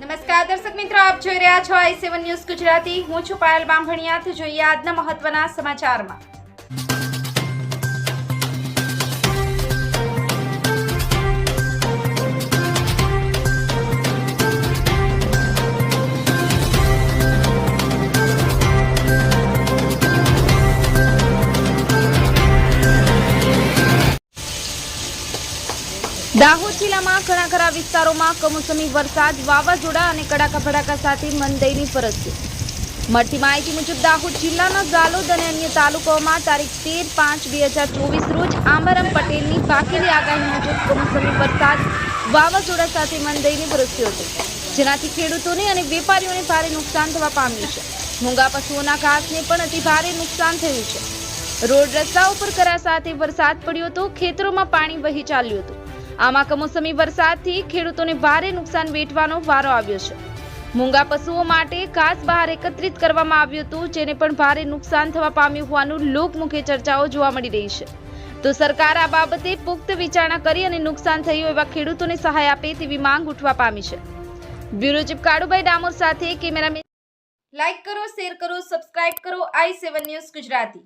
નમસ્કાર દર્શક મિત્રો, આપ જોઈ રહ્યા છો i7 ન્યૂઝ ગુજરાતી। હું છું પાયલ બામભણિયા। તો જોઈએ આજના મહત્વના સમાચારમાં। દાહોદ જિલ્લામાં ઘણા ખરા વિસ્તારોમાં કમોસમી વરસાદ, વાવાઝોડા અને કડાકા ભડાકા સાથે મંદઈની પરસ્યો। મળતી માહિતી મુજબ દાહોદ જિલ્લાના ગાલોદ અને અન્ય તાલુકાઓમાં તારીખ 13/5/2024 રોજ આંબારામ પટેલની બાકીની આગાહી મુજબ કમોસમી વરસાદ, વાવાઝોડા સાથે મંદઈની પરસ્યો હતો, જેનાથી ખેડૂતોને અને વેપારીઓને ભારે નુકસાન થવા પામ્યું છે। મૂંગા પશુઓના ઘાસને પણ અતિ ભારે નુકસાન થયું છે। રોડ રસ્તાઓ પર કરા સાથે વરસાદ પડ્યો હતો, ખેતરોમાં પાણી વહી ચાલ્યું હતું। આમાં કમોસમી વરસાદથી ખેડૂતોને ભારે નુકસાન વેઠવાનો વારો આવ્યો છે। મૂંગા પશુઓ માટે ઘાસ બહાર એકત્રિત કરવામાં આવ્યું હતું, જેને પણ ભારે નુકસાન થવા પામ્યું હોવાનું લોકમુખે ચર્ચાઓ જોવા મળી રહી છે। તો સરકાર આ બાબતે પુખ્ત વિચારણા કરી અને નુકસાન થયું એવા ખેડૂતોને સહાય આપે તેવી માંગ ઉઠવા પામી છે। બ્યુરો ચીફ કાળુભાઈ ડામોર સાથે કેમેરામેન। લાઈક કરો, શેર કરો, સબસ્ક્રાઇબ કરો i7 ન્યૂઝ ગુજરાતી।